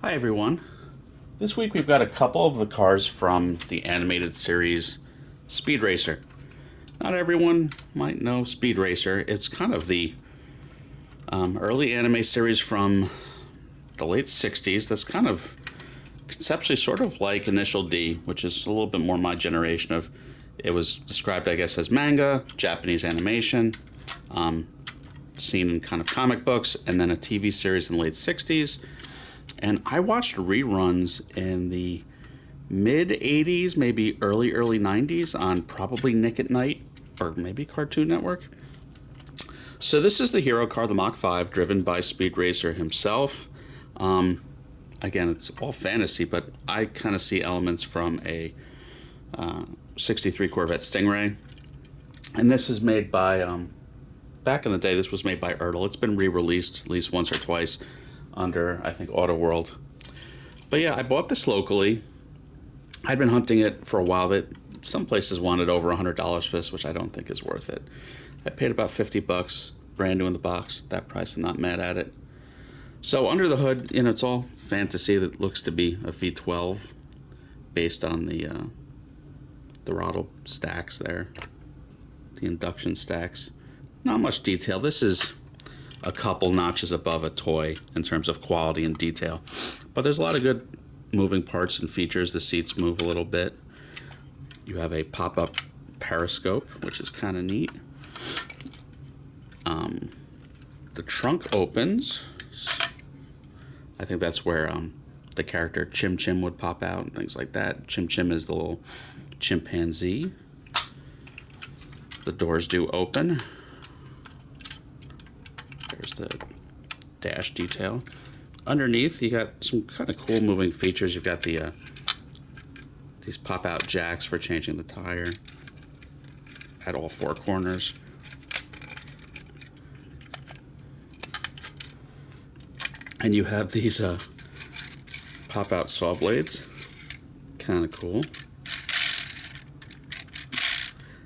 Hi everyone. This week we've got a couple of the cars from the animated series Speed Racer. Not everyone might know Speed Racer. It's kind of the early anime series from the late 60s that's kind of conceptually sort of like Initial D, which is a little bit more my generation of. It was described, I guess, as manga, Japanese animation, seen in kind of comic books, and then a TV series in the late 60s. And I watched reruns in the mid 80s, maybe early 90s on probably Nick at Night or maybe Cartoon Network. So this is the hero car, the Mach 5, driven by Speed Racer himself. Again, it's all fantasy, but I kind of see elements from a 63 Corvette Stingray. And this is made by, back in the day, this was made by Ertl. It's been re-released at least once or twice under, I think, Auto World. But yeah, I bought this locally. I'd been hunting it for a while. That some places wanted over $100 for this, which I don't think is worth it. I paid about $50, brand new in the box. That price, I'm not mad at it. So under the hood, it's all fantasy. That looks to be a V12 based on the throttle stacks there, the induction stacks. Not much detail. This is a couple notches above a toy in terms of quality and detail. But there's a lot of good moving parts and features. The seats move a little bit. You have a pop-up periscope, which is kind of neat. The trunk opens. I think that's where the character Chim Chim would pop out and things like that. Chim Chim is the little chimpanzee. The doors do open. There's the dash detail. Underneath, you got some kind of cool moving features. You've got the these pop-out jacks for changing the tire at all four corners. And you have these pop-out saw blades. Kind of cool.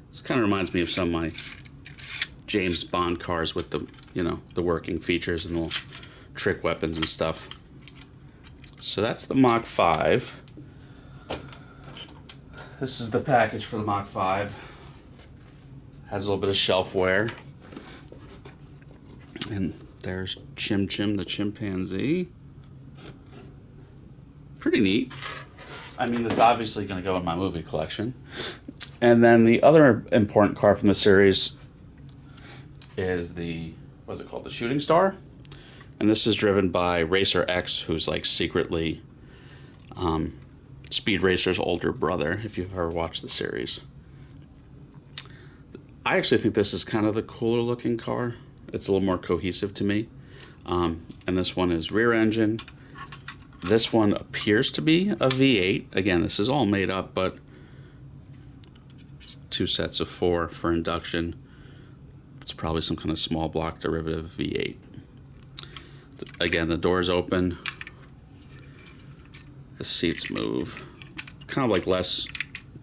This kind of reminds me of some of my James Bond cars with the the working features and little trick weapons and stuff. So that's the Mach 5. This is the package for the Mach 5. Has a little bit of shelfware. And there's Chim Chim the chimpanzee. Pretty neat. I mean, this is obviously going to go in my movie collection. And then the other important car from the series is the, what's it called, the Shooting Star. And this is driven by Racer X, who's like secretly Speed Racer's older brother, if you've ever watched the series. I actually think this is kind of the cooler looking car. It's a little more cohesive to me. And this one is rear engine. This one appears to be a V8. Again, this is all made up, but two sets of four for induction. It's probably some kind of small block derivative V8. Again, the doors open. The seats move. Kind of like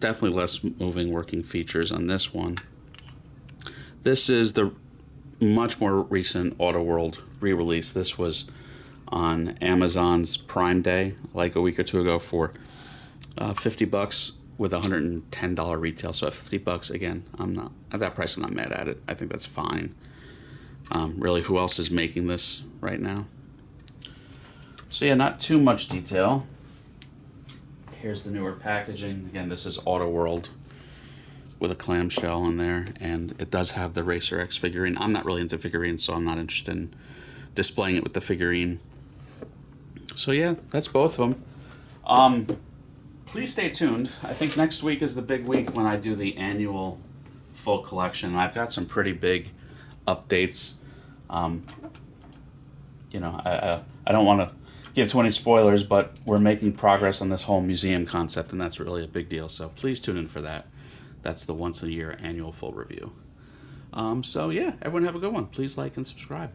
definitely less moving working features on this one. This is the much more recent Auto World re-release. This was on Amazon's Prime Day, like a week or two ago, for $50 with $110 retail. So at $50, again, I'm not at that price. I'm not mad at it. I think that's fine. Really, who else is making this right now? So yeah, not too much detail. Here's the newer packaging. Again, this is Auto World with a clamshell in there, and it does have the Racer X figurine. I'm not really into figurines, so I'm not interested in displaying it with the figurine. So yeah, that's both of them. Please stay tuned. I think next week is the big week when I do the annual full collection. I've got some pretty big updates. I don't want to give too many spoilers, but we're making progress on this whole museum concept, and that's really a big deal. So please tune in for that. That's the once a year annual full review. So yeah, everyone have a good one. Please like and subscribe.